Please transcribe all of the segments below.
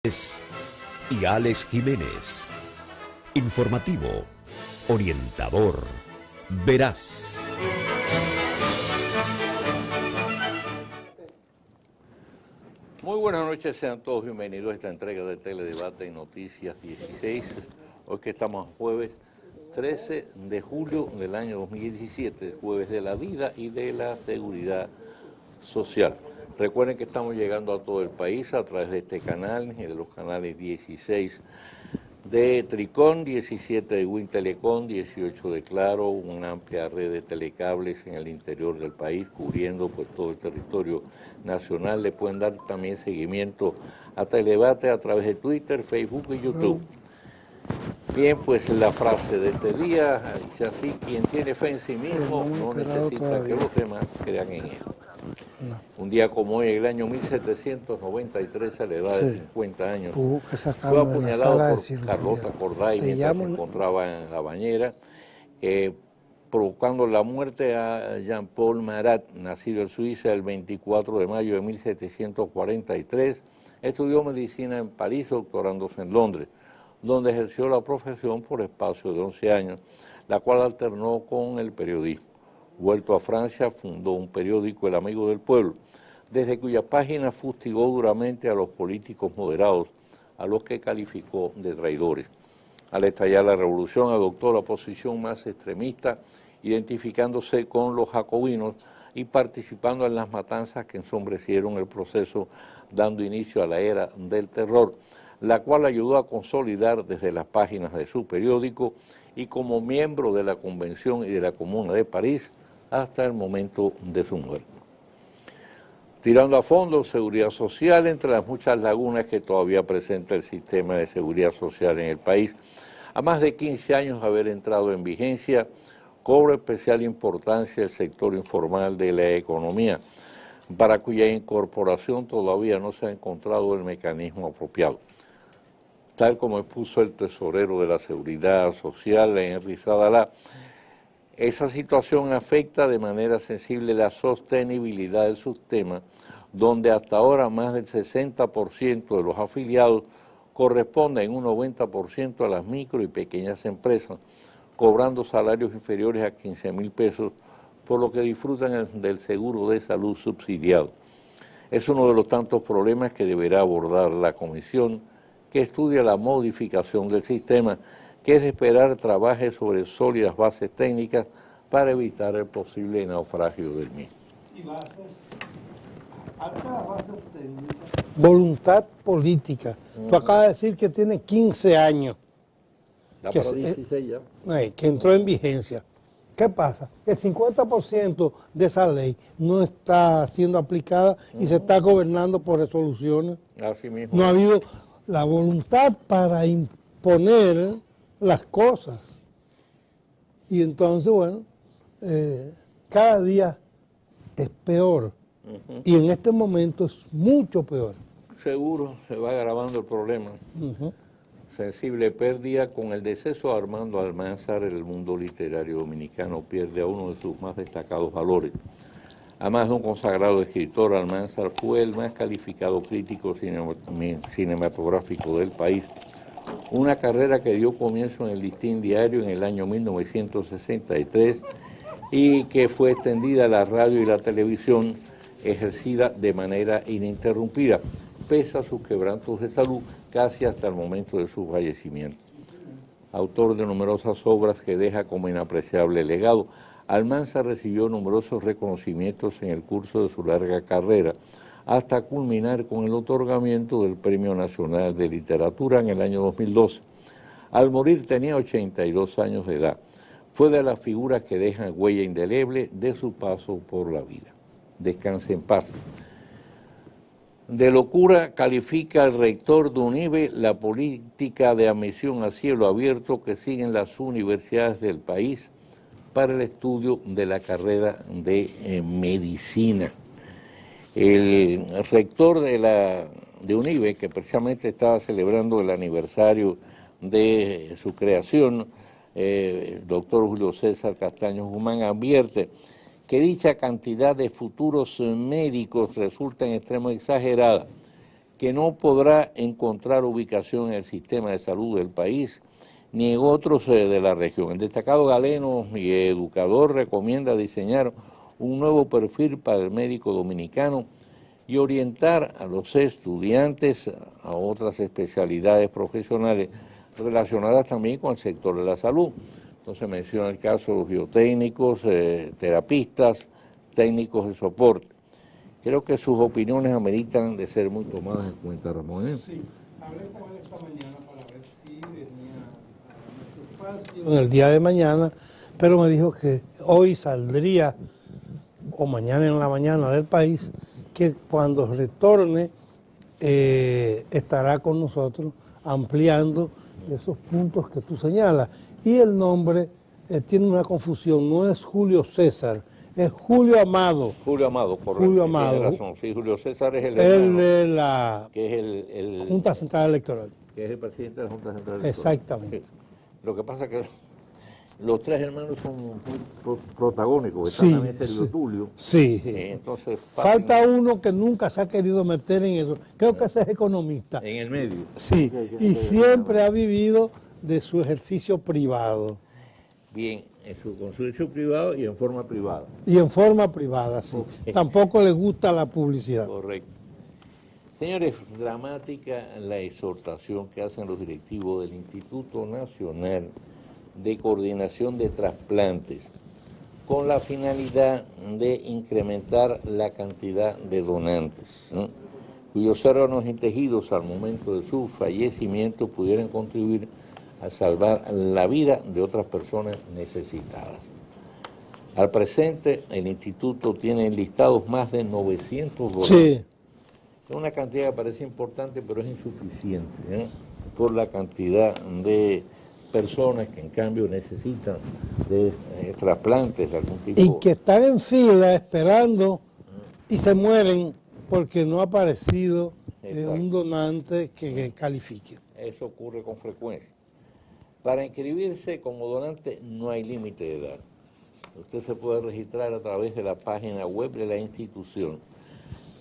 Y Alex Jiménez. Informativo, orientador, veraz. Muy buenas noches, sean todos bienvenidos a esta entrega de Teledebate y Noticias 16. Hoy que estamos jueves 13 de julio del año 2017, jueves de la vida y de la seguridad social. Recuerden que estamos llegando a todo el país a través de este canal y de los canales 16 de Tricón, 17 de Win Telecom, 18 de Claro, una amplia red de telecables en el interior del país, cubriendo pues todo el territorio nacional. Le pueden dar también seguimiento a Teledebate a través de Twitter, Facebook y YouTube. Bien, pues la frase de este día dice así: quien tiene fe en sí mismo no necesita que los demás crean en él. Un día como hoy, en el año 1793, a la edad de 50 años, fue apuñalado por Carlota Corday mientras se encontraba en la bañera, provocando la muerte a Jean-Paul Marat, nacido en Suiza el 24 de mayo de 1743. Estudió medicina en París, doctorándose en Londres, donde ejerció la profesión por espacio de 11 años, la cual alternó con el periodismo. Vuelto a Francia, fundó un periódico, El Amigo del Pueblo, desde cuya página fustigó duramente a los políticos moderados, a los que calificó de traidores. Al estallar la revolución, adoptó la posición más extremista, identificándose con los jacobinos y participando en las matanzas que ensombrecieron el proceso, dando inicio a la era del terror, la cual ayudó a consolidar desde las páginas de su periódico y como miembro de la Convención y de la Comuna de París hasta el momento de su muerte. Tirando a fondo, seguridad social, entre las muchas lagunas que todavía presenta el sistema de seguridad social en el país, a más de 15 años de haber entrado en vigencia, cobra especial importancia el sector informal de la economía, para cuya incorporación todavía no se ha encontrado el mecanismo apropiado. Tal como expuso el tesorero de la Seguridad Social, Henry Sadalá, esa situación afecta de manera sensible la sostenibilidad del sistema, donde hasta ahora más del 60% de los afiliados corresponden en un 90% a las micro y pequeñas empresas, cobrando salarios inferiores a 15.000 pesos, por lo que disfrutan del seguro de salud subsidiado. Es uno de los tantos problemas que deberá abordar la comisión que estudia la modificación del sistema, que es de esperar trabaje sobre sólidas bases técnicas para evitar el posible naufragio del mismo. Y bases, aparte de las bases técnicas, voluntad política. Tú acabas de decir que tiene 15 años. Da para 16 ya. Que entró en vigencia. ¿Qué pasa? El 50% de esa ley no está siendo aplicada y se está gobernando por resoluciones. Así mismo. No ha habido la voluntad para imponer las cosas. Y entonces, bueno, cada día es peor. Y en este momento es mucho peor. Seguro se va agravando el problema. Sensible pérdida: con el deceso de Armando Almanzar, el mundo literario dominicano pierde a uno de sus más destacados valores. Además de un consagrado escritor, Almanzar fue el más calificado crítico cinematográfico del país, una carrera que dio comienzo en el Listín Diario en el año 1963 y que fue extendida a la radio y la televisión, ejercida de manera ininterrumpida, pese a sus quebrantos de salud, casi hasta el momento de su fallecimiento. Autor de numerosas obras que deja como inapreciable legado, Almanzar recibió numerosos reconocimientos en el curso de su larga carrera, hasta culminar con el otorgamiento del Premio Nacional de Literatura en el año 2012. Al morir tenía 82 años de edad. Fue de las figuras que dejan huella indeleble de su paso por la vida. Descanse en paz. De locura califica el rector de UNIBE la política de admisión a cielo abierto que siguen las universidades del país para el estudio de la carrera de medicina. El rector de UNIBE, que precisamente estaba celebrando el aniversario de su creación, el doctor Julio César Castaño Guzmán, advierte que dicha cantidad de futuros médicos resulta en extremo exagerada, que no podrá encontrar ubicación en el sistema de salud del país ni en otros de la región. El destacado galeno y educador recomienda diseñar un nuevo perfil para el médico dominicano y orientar a los estudiantes a otras especialidades profesionales relacionadas también con el sector de la salud. Entonces menciona el caso de los biotécnicos, terapistas, técnicos de soporte. Creo que sus opiniones ameritan de ser muy tomadas en cuenta, Ramón. Sí, hablé con él esta mañana para ver si venía a nuestro espacio en el día de mañana, pero me dijo que hoy saldría, o mañana en la mañana del país, que cuando retorne estará con nosotros ampliando esos puntos que tú señalas. Y el nombre tiene una confusión, no es Julio César, es Julio Amado. Julio Amado, correcto. Julio Amado. Tiene razón. Sí, Julio César es el de la que es el Junta Central Electoral. Que es el presidente de la Junta Central Electoral. Exactamente. Sí. Lo que pasa es que los tres hermanos son muy protagónicos. Está Sí, también Sergio Tulio. Sí. Entonces, falta uno que nunca se ha querido meter en eso. Creo que ese es economista. En el medio. Sí, y siempre ha vivido de su ejercicio privado. Bien, con su ejercicio privado y en forma privada. Y en forma privada, sí. Okay. Tampoco le gusta la publicidad. Correcto. Señores, dramática la exhortación que hacen los directivos del Instituto Nacional de Coordinación de Trasplantes con la finalidad de incrementar la cantidad de donantes, ¿no?, cuyos órganos y tejidos al momento de su fallecimiento pudieran contribuir a salvar la vida de otras personas necesitadas. Al presente, el instituto tiene enlistados más de 900 donantes. Sí. Es una cantidad que parece importante, pero es insuficiente, ¿eh?, por la cantidad de personas que en cambio necesitan de trasplantes de algún tipo. Y que están en fila esperando y se mueren porque no ha aparecido un donante que califique. Eso ocurre con frecuencia. Para inscribirse como donante no hay límite de edad. Usted se puede registrar a través de la página web de la institución.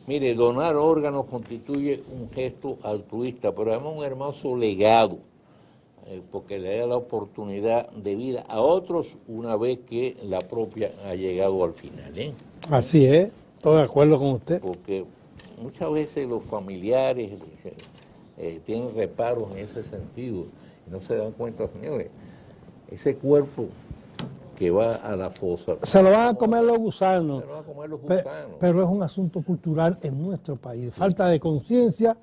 Mire, donar órganos constituye un gesto altruista, pero además un hermoso legado, porque le da la oportunidad de vida a otros una vez que la propia ha llegado al final, ¿eh? Así es, estoy de acuerdo con usted. Porque muchas veces los familiares tienen reparos en ese sentido y no se dan cuenta, señores, ese cuerpo que va a la fosa. Se lo van a comer los gusanos. Se lo van a comer los gusanos. Pero es un asunto cultural en nuestro país. Falta de conciencia.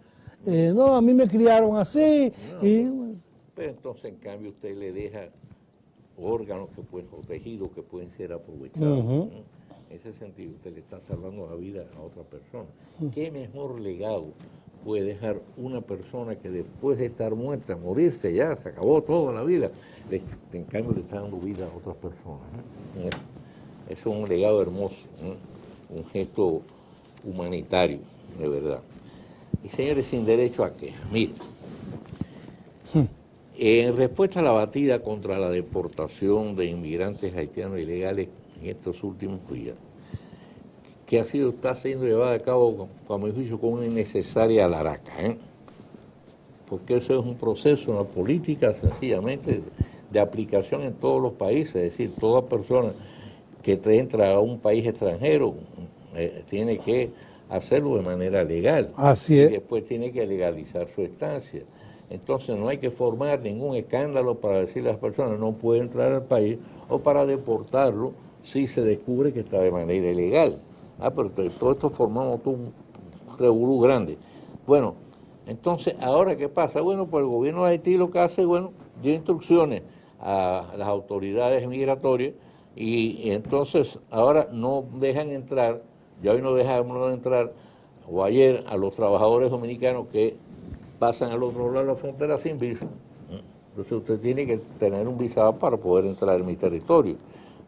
No, a mí me criaron así. No, y... Pero entonces, en cambio, usted le deja órganos que pueden, o tejidos que pueden ser aprovechados. Uh-huh. En ese sentido, usted le está salvando la vida a otra persona. ¿Qué mejor legado puede dejar una persona que después de estar muerta, morirse ya, se acabó toda la vida, en cambio le está dando vida a otras personas, ¿eh? Eso es un legado hermoso, ¿eh?, un gesto humanitario, de verdad. Y señores, sin derecho a queja, miren, en respuesta a la batida contra la deportación de inmigrantes haitianos ilegales en estos últimos días, que está siendo llevada a cabo, a mi juicio, con una innecesaria alaraca, ¿eh?, porque eso es un proceso, una política sencillamente de aplicación en todos los países, es decir, toda persona que entra a un país extranjero tiene que hacerlo de manera legal. Así es. Y después tiene que legalizar su estancia. Entonces no hay que formar ningún escándalo para decirle a las personas no puede entrar al país o para deportarlo si se descubre que está de manera ilegal. Pero todo esto formamos todo un revolú grande. Bueno, entonces, ¿ahora qué pasa? Bueno, pues el gobierno de Haití lo que hace, bueno, dio instrucciones a las autoridades migratorias y entonces ahora no dejan entrar, ya hoy no dejaron entrar, o ayer, a los trabajadores dominicanos que pasan al otro lado de la frontera sin visa. Entonces usted tiene que tener un visado para poder entrar en mi territorio.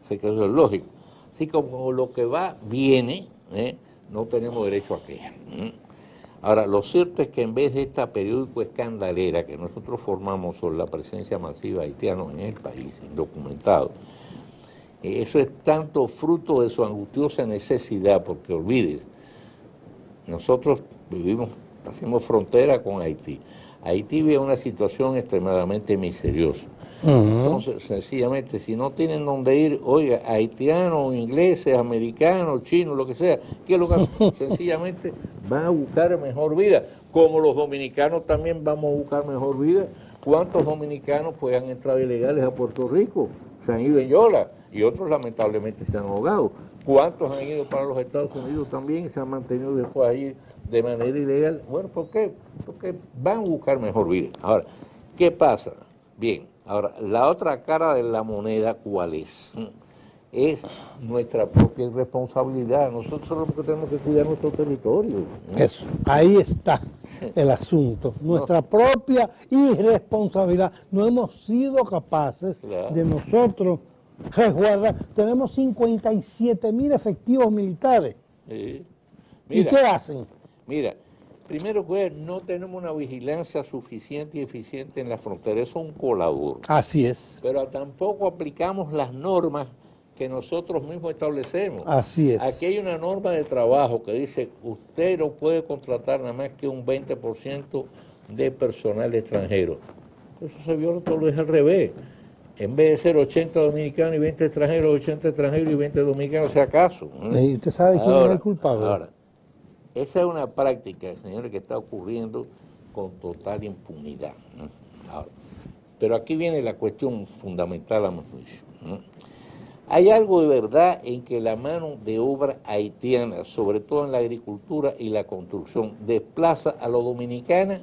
Sé que eso es lógico. Así como lo que va, viene, no tenemos derecho a queja. Ahora, lo cierto es que en vez de esta periódico escandalera que nosotros formamos sobre la presencia masiva de haitianos en el país, indocumentado, eso es tanto fruto de su angustiosa necesidad, porque olvídese, nosotros vivimos hacemos frontera con Haití. Haití vive una situación extremadamente misteriosa. Entonces, sencillamente, si no tienen dónde ir, oiga, haitianos, ingleses, americanos, chinos, lo que sea, ¿qué es lo que hacen? Sencillamente van a buscar mejor vida, como los dominicanos también vamos a buscar mejor vida. ¿Cuántos dominicanos pues han entrado ilegales a Puerto Rico? Se han ido en yola y otros lamentablemente se han ahogado. ¿Cuántos han ido para los Estados Unidos también y se han mantenido después ahí de manera ilegal? Bueno, ¿por qué? Porque van a buscar mejor vida. Ahora, ¿qué pasa? Bien, ahora, la otra cara de la moneda, ¿cuál es? Es nuestra propia irresponsabilidad. Nosotros somos los que tenemos que cuidar nuestro territorio. Eso, ahí está el asunto. Nuestra propia irresponsabilidad. No hemos sido capaces de nosotros resguardar. Tenemos 57.000 efectivos militares. Mira, ¿y qué hacen? Mira, primero que no tenemos una vigilancia suficiente y eficiente en la frontera. Eso es un colador. Así es. Pero tampoco aplicamos las normas que nosotros mismos establecemos. Así es. Aquí hay una norma de trabajo que dice, usted no puede contratar nada más que un 20% de personal extranjero. Eso se viola todo lo es al revés. En vez de ser 80 dominicanos y 20 extranjeros, 80 extranjeros y 20 dominicanos, si acaso. ¿Y usted sabe quién es el culpable? Ahora, esa es una práctica, señores, que está ocurriendo con total impunidad. Ahora, pero aquí viene la cuestión fundamental a mi juicio. Hay algo de verdad en que la mano de obra haitiana, sobre todo en la agricultura y la construcción, desplaza a los dominicanos,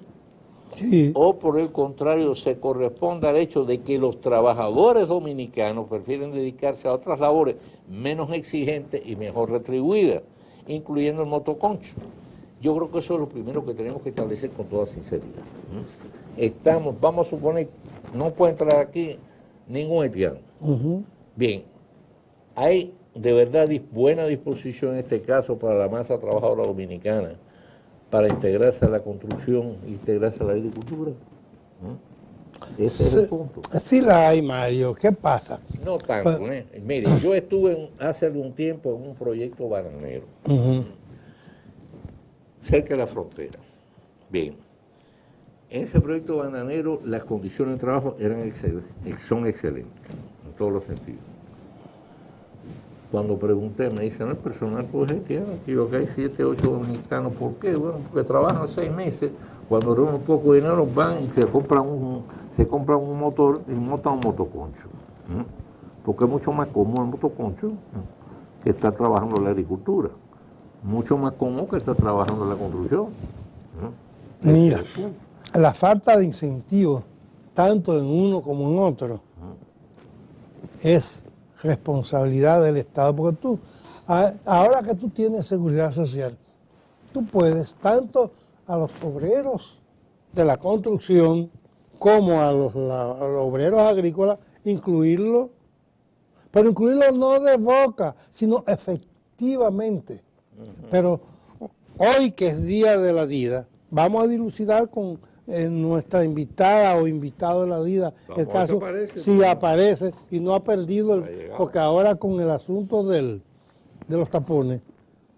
sí. O por el contrario se corresponde al hecho de que los trabajadores dominicanos prefieren dedicarse a otras labores menos exigentes y mejor retribuidas, incluyendo el motoconcho. Yo creo que eso es lo primero que tenemos que establecer con toda sinceridad. Vamos a suponer, no puede entrar aquí ningún haitiano. Bien, hay de verdad buena disposición en este caso para la masa trabajadora dominicana para integrarse a la construcción, integrarse a la agricultura. Ese es el punto. Sí la hay, Mario. ¿Qué pasa? No tanto. Mire, yo estuve hace algún tiempo en un proyecto bananero, cerca de la frontera. Bien, en ese proyecto bananero las condiciones de trabajo son excelentes, en todos los sentidos. Cuando pregunté, me dicen, no es personal por haitiano, aquí lo que hay 7, 8 dominicanos. ¿Por qué? Bueno, porque trabajan 6 meses, cuando reúnen un poco de dinero van y se compran un motor y montan un motoconcho. Porque es mucho más cómodo el motoconcho que estar trabajando en la agricultura. Mucho más cómodo que estar trabajando en la construcción. Mira, la falta de incentivos, tanto en uno como en otro, es responsabilidad del Estado, porque tú, ahora que tú tienes seguridad social, tú puedes tanto a los obreros de la construcción como a los obreros agrícolas incluirlo, pero incluirlo no de boca, sino efectivamente. Pero hoy que es Día de la Vida, vamos a dilucidar con nuestra invitada o invitado de la vida, el caso, si aparece y no ha perdido, porque ahora con el asunto de los tapones,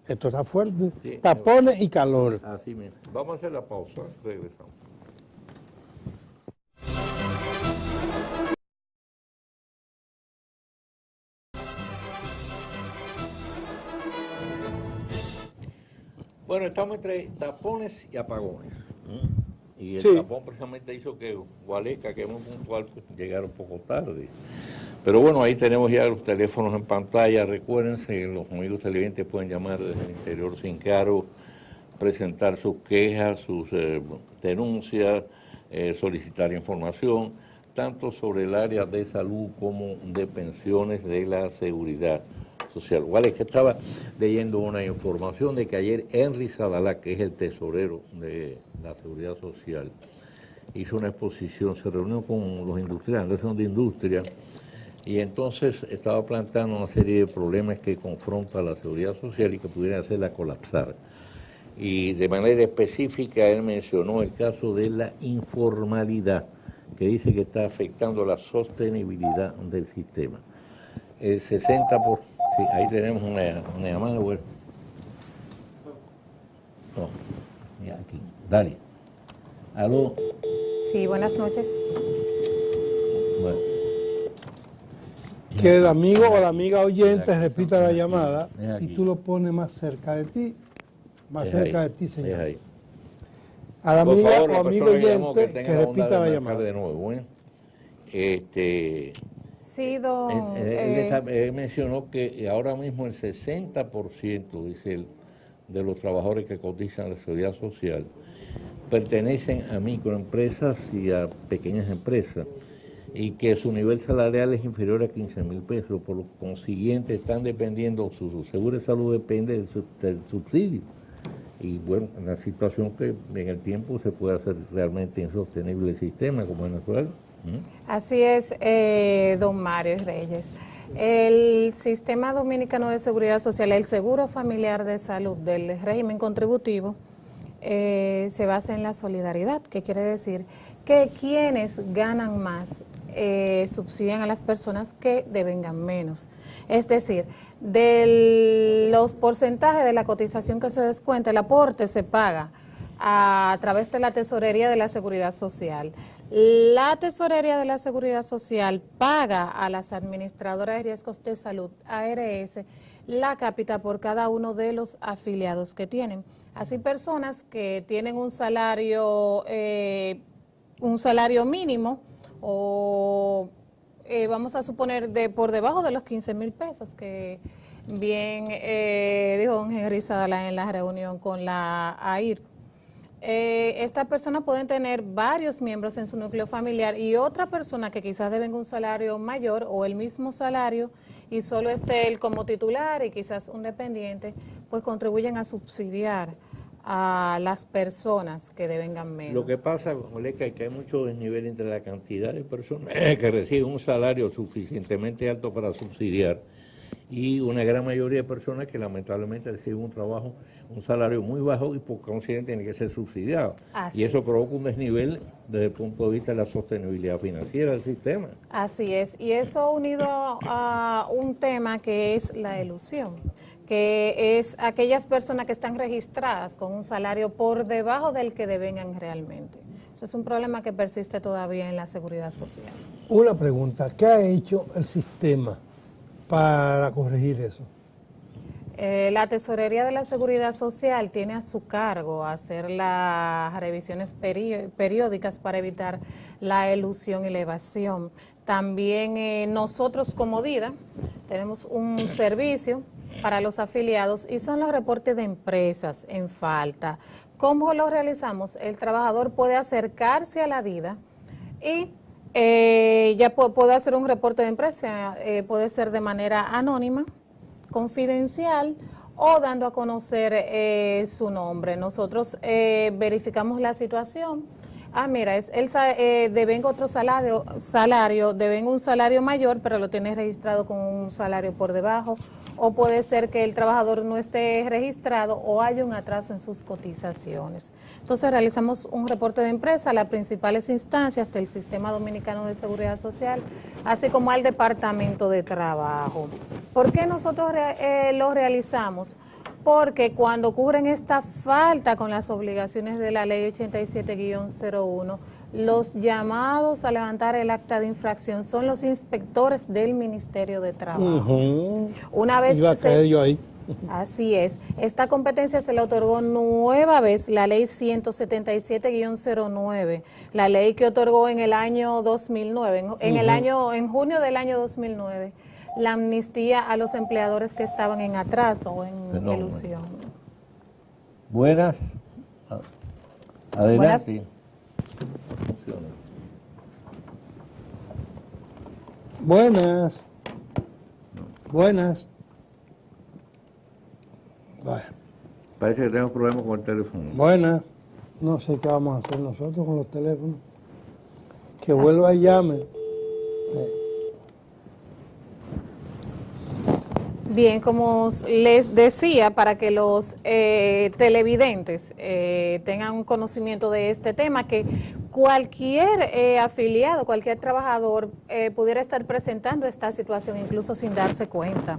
esto está fuerte, sí, tapones y calor. Así mismo. Vamos a hacer la pausa, regresamos. Bueno, estamos entre tapones y apagones. Y el tapón precisamente hizo que Gualeca, que es muy puntual, pues, llegara un poco tarde. Pero bueno, ahí tenemos ya los teléfonos en pantalla. Recuérdense, los amigos televidentes pueden llamar desde el interior sin cargo, presentar sus quejas, sus denuncias, solicitar información, tanto sobre el área de salud como de pensiones de la seguridad social. Gualeca, estaba leyendo una información de que ayer Henry Sadalá, que es el tesorero de la Seguridad Social, hizo una exposición, se reunió con los industriales, la Asociación de Industria, y entonces estaba planteando una serie de problemas que confronta la Seguridad Social y que pudieran hacerla colapsar. Y de manera específica él mencionó el caso de la informalidad, que dice que está afectando la sostenibilidad del sistema. El 60%, sí, ahí tenemos una llamada, bueno. No, ya aquí. Dale. Aló. Sí, buenas noches. Bueno. Que el amigo o la amiga oyente Aquí, repita la aquí, llamada es aquí. y tú lo pones más cerca de ti. Más Es cerca ahí, de ti, es señor. ahí. A la Por amiga favor, o la amigo persona que llamó, oyente que tenga la bondad repita de la marcar llamada. de nuevo, ¿eh? Sí, don. Él mencionó que ahora mismo el 60%, dice él, de los trabajadores que cotizan a la seguridad social pertenecen a microempresas y a pequeñas empresas y que su nivel salarial es inferior a 15.000 pesos, por lo consiguiente están dependiendo, su seguro de salud depende del subsidio. Y bueno, una situación que en el tiempo se puede hacer realmente insostenible el sistema como Venezuela. Así es, don Mario Reyes. El Sistema Dominicano de Seguridad Social, el Seguro Familiar de Salud del régimen contributivo, se basa en la solidaridad, que quiere decir que quienes ganan más subsidian a las personas que devengan menos. Es decir, de los porcentajes de la cotización que se descuenta, el aporte se paga a través de la Tesorería de la Seguridad Social. La Tesorería de la Seguridad Social paga a las administradoras de riesgos de salud, ARS, la cápita por cada uno de los afiliados que tienen. Así personas que tienen un salario mínimo o vamos a suponer por debajo de los 15.000 pesos, que bien dijo don Henry Sadala en la reunión con la AIR. Estas personas pueden tener varios miembros en su núcleo familiar y otra persona que quizás devenga un salario mayor o el mismo salario y solo esté él como titular y quizás un dependiente, pues contribuyen a subsidiar a las personas que devengan menos. Lo que pasa, Moleca, es que hay mucho desnivel entre la cantidad de personas que reciben un salario suficientemente alto para subsidiar y una gran mayoría de personas que lamentablemente reciben un salario muy bajo y por consiguiente tiene que ser subsidiado. Así y eso es. provoca un desnivel desde el punto de vista de la sostenibilidad financiera del sistema. Así es, y eso unido a un tema que es la elusión, que es aquellas personas que están registradas con un salario por debajo del que devengan realmente. Eso es un problema que persiste todavía en la seguridad social. Una pregunta, ¿qué ha hecho el sistema para corregir eso? La Tesorería de la Seguridad Social tiene a su cargo hacer las revisiones periódicas para evitar la elusión y la evasión. También nosotros como DIDA tenemos un servicio para los afiliados y son los reportes de empresas en falta. ¿Cómo lo realizamos? El trabajador puede acercarse a la DIDA y ya puede hacer un reporte de empresa, puede ser de manera anónima, confidencial o dando a conocer su nombre. Nosotros verificamos la situación. Mira, él devenga otro salario, devenga un salario mayor, pero lo tiene registrado con un salario por debajo, o puede ser que el trabajador no esté registrado o haya un atraso en sus cotizaciones. Entonces realizamos un reporte de empresa a las principales instancias del Sistema Dominicano de Seguridad Social, así como al Departamento de Trabajo. ¿Por qué nosotros lo realizamos? Porque cuando ocurren esta falta con las obligaciones de la Ley 87-01, los llamados a levantar el acta de infracción son los inspectores del Ministerio de Trabajo. Una vez Iba a caer yo ahí. Así es. Esta competencia se le otorgó nueva vez la Ley 177-09, la ley que otorgó en el año 2009, en junio del año 2009. La amnistía a los empleadores que estaban en atraso o en elusión. Buenas. Adelante. Buenas. Buenas. Bueno. Parece que tenemos problemas con el teléfono. Buenas. No sé qué vamos a hacer nosotros con los teléfonos. Que vuelva y llame. Bien, como les decía, para que los televidentes tengan un conocimiento de este tema, que cualquier afiliado, cualquier trabajador pudiera estar presentando esta situación incluso sin darse cuenta.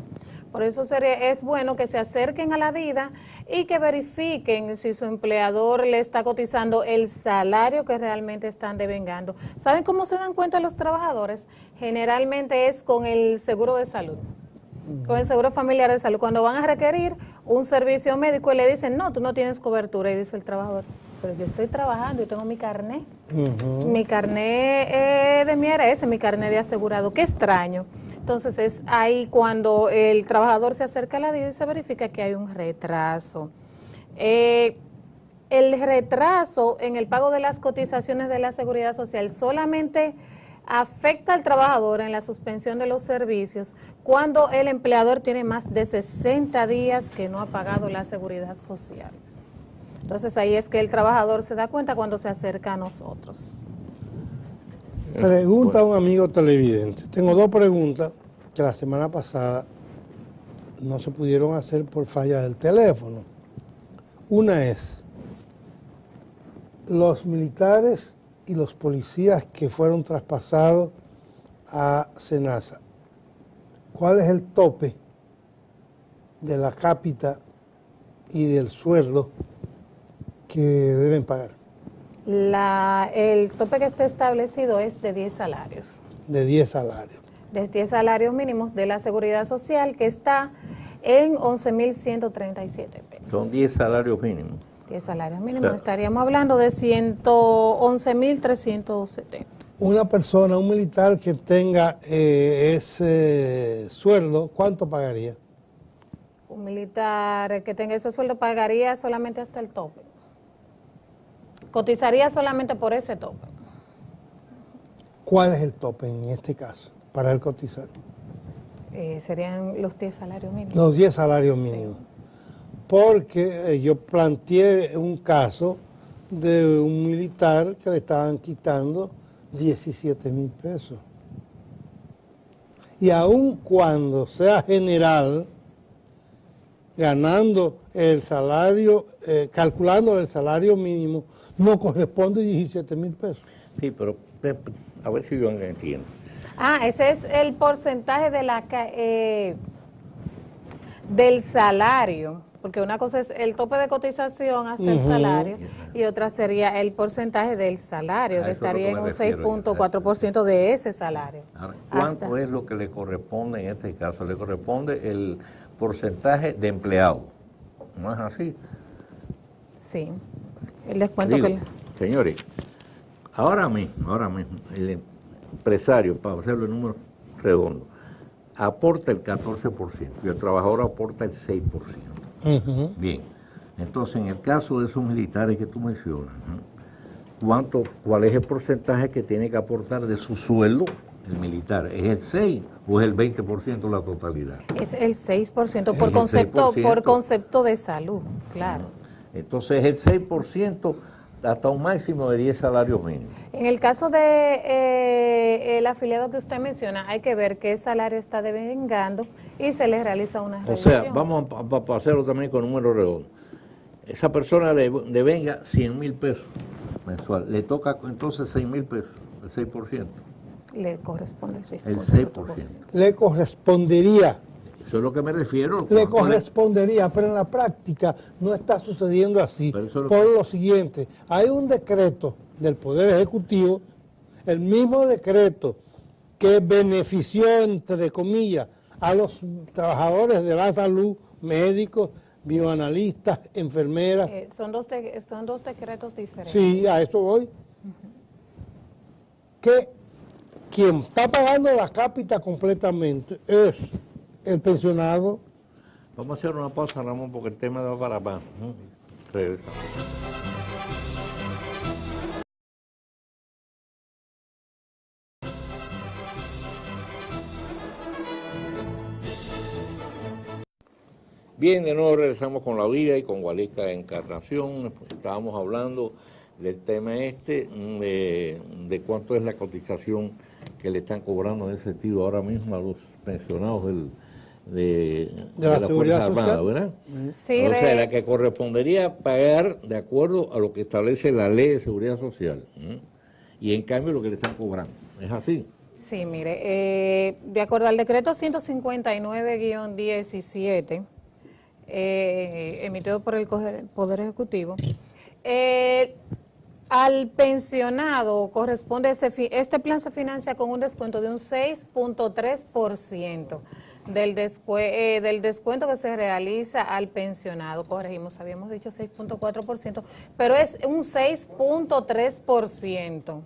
Por eso es bueno que se acerquen a la DIDA y que verifiquen si su empleador le está cotizando el salario que realmente están devengando. ¿Saben cómo se dan cuenta los trabajadores? Generalmente es con el seguro de salud, con el seguro familiar de salud. Cuando van a requerir un servicio médico y le dicen, no, tú no tienes cobertura, y dice el trabajador, pero yo estoy trabajando, yo tengo mi carné, mi carné de mi ARS, mi carné de asegurado, qué extraño. Entonces es ahí cuando el trabajador se acerca a la DIDA y se verifica que hay un retraso. El retraso en el pago de las cotizaciones de la Seguridad Social solamente afecta al trabajador en la suspensión de los servicios cuando el empleador tiene más de 60 días que no ha pagado la Seguridad Social. Entonces ahí es que el trabajador se da cuenta cuando se acerca a nosotros. Pregunta a un amigo televidente. Tengo dos preguntas que la semana pasada no se pudieron hacer por falla del teléfono. Una es, los militares y los policías que fueron traspasados a SENASA, ¿cuál es el tope de la cápita y del sueldo que deben pagar? El tope que está establecido es de 10 salarios. De 10 salarios. De 10 salarios mínimos de la Seguridad Social, que está en 11.137 pesos. Son 10 salarios mínimos. 10 salarios mínimos. O sea, estaríamos hablando de 111.370. Una persona, un militar que tenga ese sueldo, ¿cuánto pagaría? Un militar que tenga ese sueldo pagaría solamente hasta el tope. Cotizaría solamente por ese tope. ¿Cuál es el tope en este caso para el cotizar? Serían los 10 salarios mínimos. Los 10 salarios mínimos. Sí. Porque yo planteé un caso de un militar que le estaban quitando 17,000 pesos. Y aun cuando sea general, ganando el salario, calculando el salario mínimo, no corresponde 17,000 pesos. Sí, pero a ver si yo entiendo. Ese es el porcentaje de del salario, porque una cosa es el tope de cotización hasta el salario y otra sería el porcentaje del salario, que estaría en un 6.4% de ese salario. Ahora, ¿cuánto es lo que le corresponde en este caso? Le corresponde el porcentaje de empleado, ¿no es así? Sí, el descuento Señores, ahora mismo, el empresario, para hacerlo en números redondos, aporta el 14% y el trabajador aporta el 6%. Bien, entonces en el caso de esos militares que tú mencionas, ¿cuál es el porcentaje que tiene que aportar de su sueldo el militar? ¿Es el 6 o es el 20% de la totalidad? Es el 6% por concepto de salud, claro. Entonces es el 6% hasta un máximo de 10 salarios mínimos. En el caso de el afiliado que usted menciona, hay que ver qué salario está devengando y se le realiza una revisión. O sea, vamos a hacerlo también con números redondos. Esa persona devenga 100,000 pesos mensual. Le toca entonces 6,000 pesos, el 6%. Le corresponde el 6%. El 6%. Le correspondería. Eso es lo que me refiero. Le correspondería, pero en la práctica no está sucediendo así. Por lo siguiente, hay un decreto del Poder Ejecutivo, el mismo decreto que benefició, entre comillas, a los trabajadores de la salud, médicos, bioanalistas, enfermeras. Son dos decretos diferentes. Sí, a eso voy. Que quien está pagando la cápita completamente es el pensionado. Vamos a hacer una pausa, Ramón, porque el tema va para más. Regresamos. Bien, de nuevo regresamos con la vida y con Gualesca Encarnación. Estábamos hablando del tema de cuánto es la cotización que le están cobrando en ese sentido ahora mismo a los pensionados de la Fuerza Armada, ¿verdad? Sí, o sea, la que correspondería pagar de acuerdo a lo que establece la Ley de Seguridad Social. Y en cambio lo que le están cobrando. ¿Es así? Sí, mire, de acuerdo al decreto 159-17, emitido por el Poder Ejecutivo, al pensionado corresponde, este plan se financia con un descuento de un 6.3% del descuento que se realiza al pensionado. Corregimos, habíamos dicho 6.4%, pero es un 6.3%.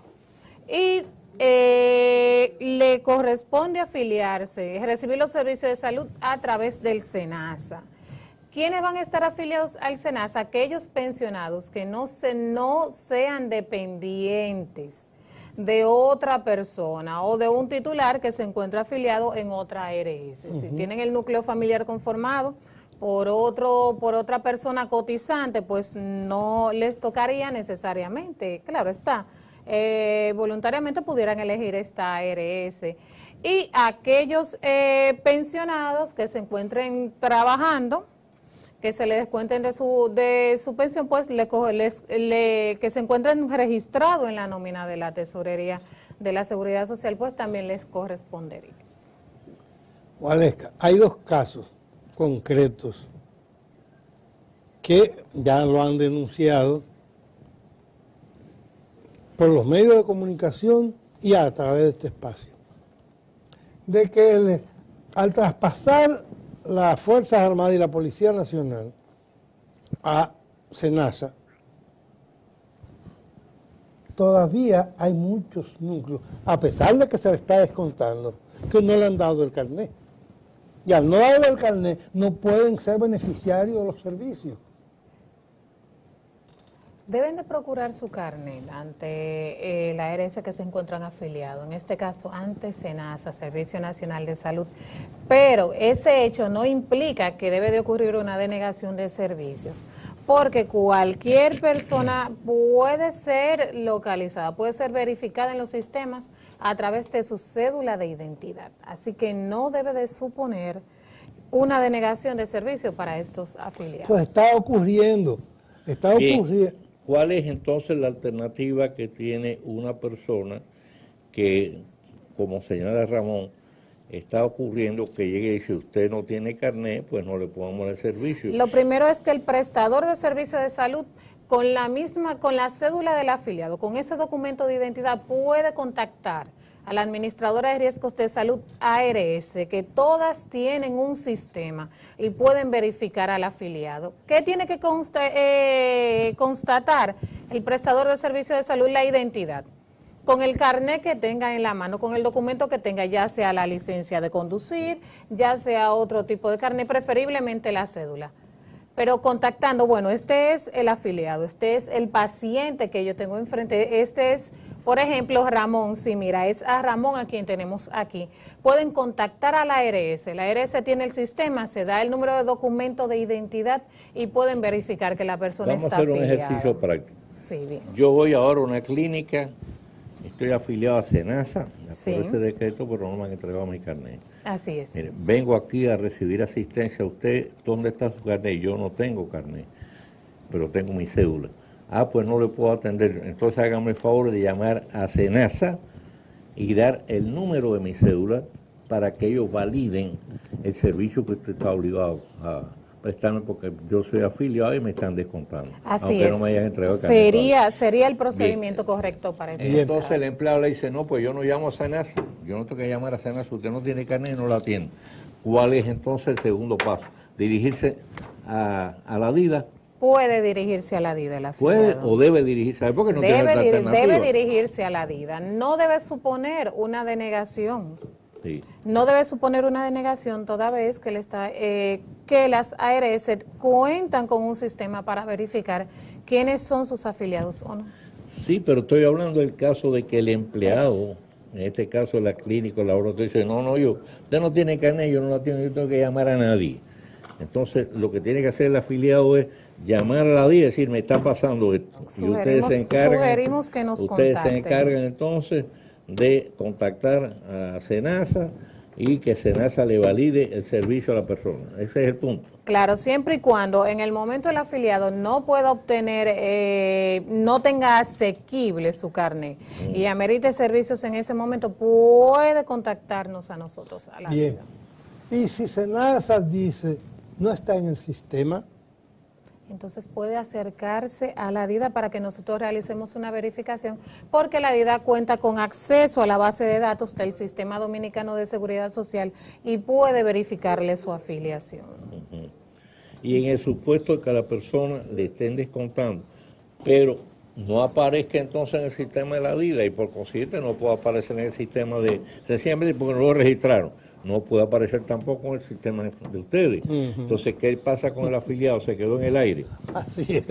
Y le corresponde afiliarse, recibir los servicios de salud a través del SENASA. ¿Quiénes van a estar afiliados al SENASA? Aquellos pensionados que no sean dependientes de otra persona o de un titular que se encuentra afiliado en otra ARS. Si tienen el núcleo familiar conformado por otra persona cotizante, pues no les tocaría necesariamente, claro está, voluntariamente pudieran elegir esta ARS. Y aquellos pensionados que se encuentren trabajando, que se le descuenten de su pensión, pues que se encuentren registrados en la nómina de la Tesorería de la Seguridad Social, pues también les correspondería. Waleska, hay dos casos concretos que ya lo han denunciado por los medios de comunicación y a través de este espacio, de que al traspasar las Fuerzas Armadas y la Policía Nacional a SENASA, todavía hay muchos núcleos, a pesar de que se le está descontando, que no le han dado el carnet. Y al no darle el carnet, no pueden ser beneficiarios de los servicios. Deben de procurar su carnet ante la ARS que se encuentran afiliados, en este caso ante SENASA, Servicio Nacional de Salud, pero ese hecho no implica que debe de ocurrir una denegación de servicios, porque cualquier persona puede ser localizada, puede ser verificada en los sistemas a través de su cédula de identidad, así que no debe de suponer una denegación de servicio para estos afiliados. Pues está ocurriendo. ¿Cuál es entonces la alternativa que tiene una persona que, como señala Ramón, está ocurriendo que llegue y dice usted no tiene carnet, pues no le podemos dar el servicio? Lo primero es que el prestador de servicio de salud, con la cédula del afiliado, con ese documento de identidad, puede contactar a la administradora de riesgos de salud ARS, que todas tienen un sistema y pueden verificar al afiliado. ¿Qué tiene que constatar el prestador de servicio de salud? La identidad. Con el carnet que tenga en la mano, con el documento que tenga, ya sea la licencia de conducir, ya sea otro tipo de carnet, preferiblemente la cédula. Pero contactando, bueno, este es el afiliado, este es el paciente que yo tengo enfrente, este es, por ejemplo, Ramón, sí, mira, es a Ramón a quien tenemos aquí. Pueden contactar a la ARS tiene el sistema, se da el número de documento de identidad y pueden verificar que la persona está afiliada. Vamos a hacer un ejercicio práctico. Sí, bien. Yo voy ahora a una clínica, estoy afiliado a SENASA, Sí. por ese decreto, pero no me han entregado mi carnet. Así es. Mire, vengo aquí a recibir asistencia. ¿Usted dónde está su carnet? Yo no tengo carnet, pero tengo mi cédula. Ah, pues no le puedo atender. Entonces hágame el favor de llamar a SENASA y dar el número de mi cédula para que ellos validen el servicio que usted está obligado a prestarme, porque yo soy afiliado y me están descontando. Así aunque es. no me hayan entregado el carnet. Sería el procedimiento correcto para eso. Y entonces el empleado le dice, no, pues yo no llamo a SENASA, yo no tengo que llamar a SENASA, usted no tiene carnet y no la atiende. ¿Cuál es entonces el segundo paso? Dirigirse a la DIDA. Puede dirigirse a la DIDA el afiliado. ¿Puede o debe dirigirse? ¿Sabe por qué no tiene otra alternativa? Debe dirigirse a la DIDA. No debe suponer una denegación. Sí. No debe suponer una denegación toda vez que que las ARS cuentan con un sistema para verificar quiénes son sus afiliados o no. Sí, pero estoy hablando del caso de que el empleado, en este caso la clínica, el laboratorio, dice, no, usted no tiene carnet, yo no la tengo, yo tengo que llamar a nadie. Entonces, lo que tiene que hacer el afiliado es llamar a la DIA y decir, me está pasando esto. Y ustedes se encargan, entonces de contactar a SENASA y que SENASA le valide el servicio a la persona. Ese es el punto. Claro, siempre y cuando en el momento el afiliado no pueda obtener, no tenga asequible su carnet y amerite servicios en ese momento, puede contactarnos a nosotros. A la Bien. Y si SENASA dice no está en el sistema, entonces puede acercarse a la DIDA para que nosotros realicemos una verificación, porque la DIDA cuenta con acceso a la base de datos del Sistema Dominicano de Seguridad Social y puede verificarle su afiliación. Y en el supuesto de que a la persona le estén descontando, pero no aparezca entonces en el sistema de la DIDA y por consiguiente no puede aparecer en el sistema de, sencillamente porque no lo registraron, no puede aparecer tampoco en el sistema de ustedes. Entonces, ¿qué pasa con el afiliado? Se quedó en el aire. así es.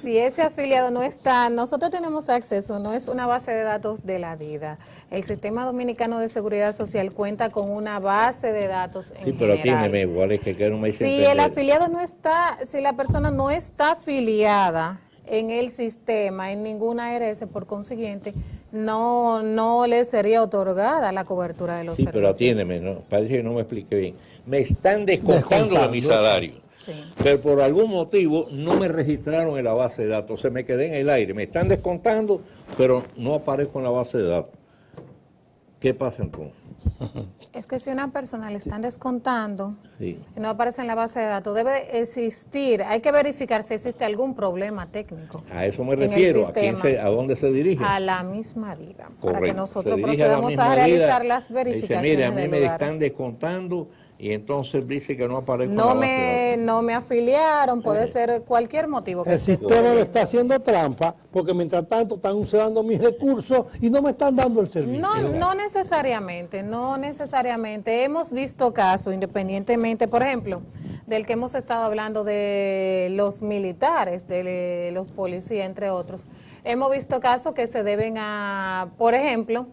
Si ese afiliado no está, nosotros tenemos acceso, no es una base de datos de la DIDA. El Sistema Dominicano de Seguridad Social cuenta con una base de datos en Sí, pero general. atiéndeme, igual es que no me hice Si entender. el afiliado no está, si la persona no está afiliada en el sistema, en ninguna ARS, por consiguiente, no le sería otorgada la cobertura de los Sí, pero servicios. atiéndeme, ¿no? Parece que no me expliqué bien. Me están descontando de mi salario, Sí. pero por algún motivo no me registraron en la base de datos, se me quedé en el aire. Me están descontando, pero no aparezco en la base de datos. ¿Qué pasa entonces? Es que si una persona le están descontando Sí. y no aparece en la base de datos, debe existir, hay que verificar si existe algún problema técnico. A eso me en el refiero. sistema. ¿A dónde se dirige? A la misma DIDA, para Correcto. que nosotros Se dirige a la procedamos misma a realizar DIDA, las dice, verificaciones mire, a mí del me lugar. están descontando y entonces dice que no aparezco en la base de datos. No me afiliaron, puede ser cualquier motivo. Que El esté sistema me sucediendo. está haciendo trampa porque mientras tanto están usando mis recursos y no me están dando el servicio. No necesariamente, no necesariamente. Hemos visto casos, independientemente, por ejemplo, del que hemos estado hablando de los militares, de los policías, entre otros. Hemos visto casos que se deben a, por ejemplo,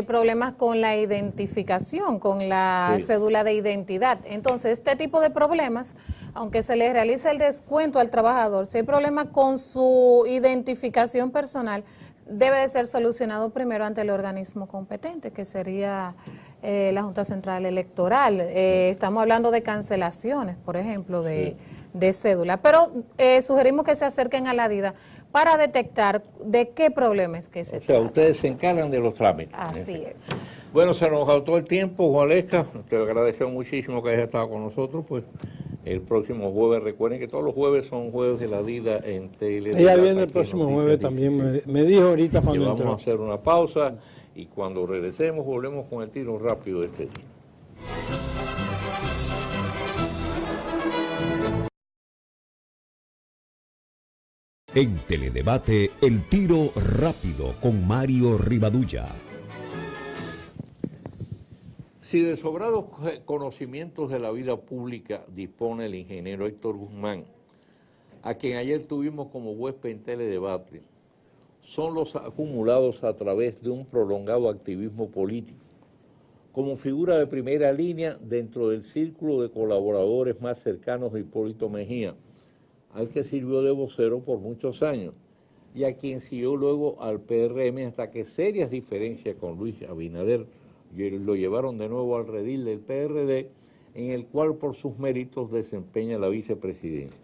problemas con la identificación, con la Sí. cédula de identidad. Entonces, este tipo de problemas, aunque se le realice el descuento al trabajador, si hay problemas con su identificación personal, debe de ser solucionado primero ante el organismo competente, que sería la Junta Central Electoral. Estamos hablando de cancelaciones, por ejemplo, de cédula. Pero sugerimos que se acerquen a la DIDA para detectar de qué problema es que se O sea, trata. ustedes se encargan de los trámites. Así es. Bueno, se nos agotó el tiempo, Jualesca. Te agradezco muchísimo que hayas estado con nosotros. Pues el próximo jueves, recuerden que todos los jueves son jueves de la DIDA en TLD. Ella viene el próximo jueves también, me dijo ahorita Y cuando vamos entró. a hacer una pausa y cuando regresemos volvemos con el tiro rápido de este día. En Teledebate, el tiro rápido con Mario Rivadulla. Si de sobrados conocimientos de la vida pública dispone el ingeniero Héctor Guzmán, a quien ayer tuvimos como huésped en Teledebate, son los acumulados a través de un prolongado activismo político, como figura de primera línea dentro del círculo de colaboradores más cercanos de Hipólito Mejía, al que sirvió de vocero por muchos años, y a quien siguió luego al PRM hasta que serias diferencias con Luis Abinader lo llevaron de nuevo al redil del PRD, en el cual por sus méritos desempeña la vicepresidencia.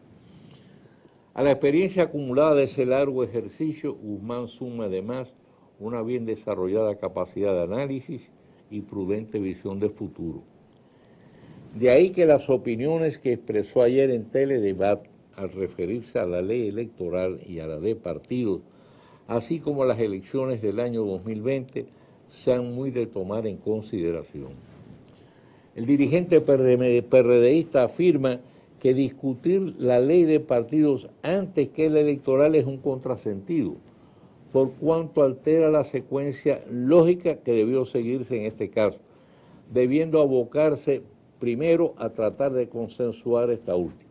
A la experiencia acumulada de ese largo ejercicio, Guzmán suma además una bien desarrollada capacidad de análisis y prudente visión de futuro. De ahí que las opiniones que expresó ayer en Teledebate al referirse a la ley electoral y a la de partidos, así como a las elecciones del año 2020, sean muy de tomar en consideración. El dirigente PRDista afirma que discutir la ley de partidos antes que la electoral es un contrasentido, por cuanto altera la secuencia lógica que debió seguirse en este caso, debiendo abocarse primero a tratar de consensuar esta última.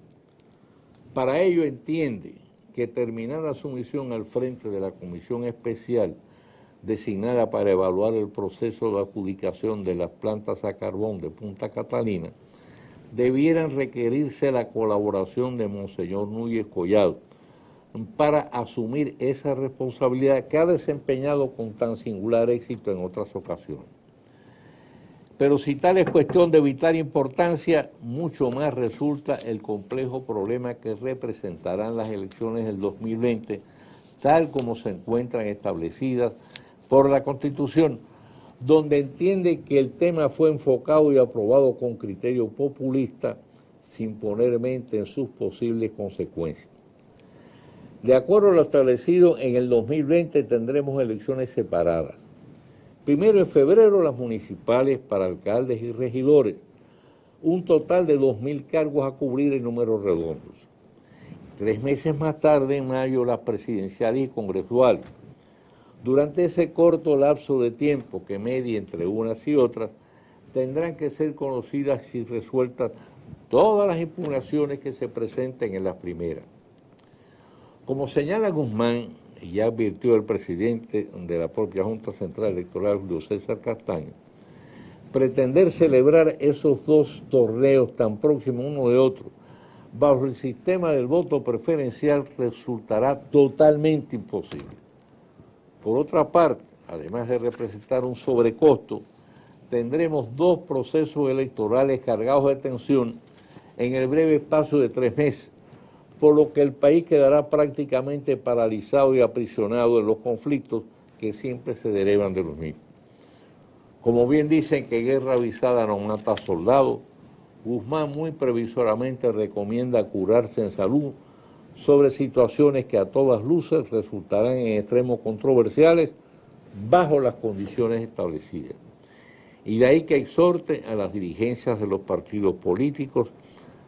Para ello entiende que terminada su misión al frente de la Comisión Especial designada para evaluar el proceso de adjudicación de las plantas a carbón de Punta Catalina, debieran requerirse la colaboración de Monseñor Núñez Collado para asumir esa responsabilidad que ha desempeñado con tan singular éxito en otras ocasiones. Pero si tal es cuestión de vital importancia, mucho más resulta el complejo problema que representarán las elecciones del 2020, tal como se encuentran establecidas por la Constitución, donde entiende que el tema fue enfocado y aprobado con criterio populista, sin poner mente en sus posibles consecuencias. De acuerdo a lo establecido, en el 2020 tendremos elecciones separadas. Primero, en febrero, las municipales para alcaldes y regidores, un total de 2.000 cargos a cubrir en números redondos. 3 meses más tarde, en mayo, las presidenciales y congresuales. Durante ese corto lapso de tiempo que media entre unas y otras, tendrán que ser conocidas y resueltas todas las impugnaciones que se presenten en las primeras. Como señala Guzmán, y ya advirtió el presidente de la propia Junta Central Electoral, Julio César Castaño, pretender celebrar esos 2 torneos tan próximos uno de otro bajo el sistema del voto preferencial resultará totalmente imposible. Por otra parte, además de representar un sobrecosto, tendremos 2 procesos electorales cargados de tensión en el breve espacio de 3 meses, por lo que el país quedará prácticamente paralizado y aprisionado en los conflictos que siempre se derivan de los mismos. Como bien dicen que guerra avisada no mata soldados, Guzmán muy previsoramente recomienda curarse en salud sobre situaciones que a todas luces resultarán en extremos controversiales bajo las condiciones establecidas. Y de ahí que exhorte a las dirigencias de los partidos políticos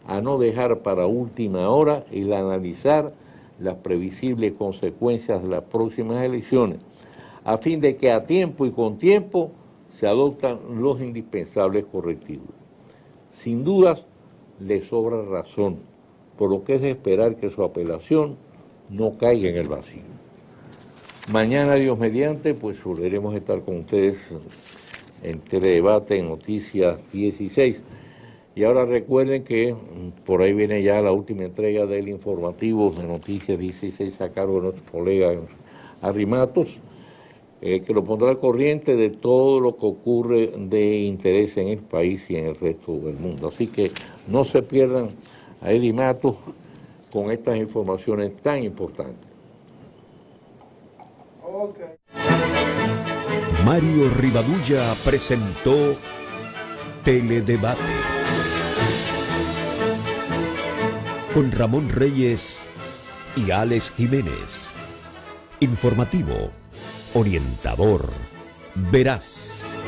a no dejar para última hora el analizar las previsibles consecuencias de las próximas elecciones, a fin de que a tiempo y con tiempo se adoptan los indispensables correctivos. Sin dudas, le sobra razón, por lo que es de esperar que su apelación no caiga en el vacío. Mañana, Dios mediante, pues volveremos a estar con ustedes en Teledebate, en Noticias 16. Y ahora recuerden que por ahí viene ya la última entrega del informativo de Noticias 16 a cargo de nuestro colega Harry Matos, que lo pondrá al corriente de todo lo que ocurre de interés en el país y en el resto del mundo. Así que no se pierdan a Eddie Matos con estas informaciones tan importantes. Mario Rivadulla presentó Teledebate con Ramón Reyes y Alex Jiménez. Informativo, orientador, veraz.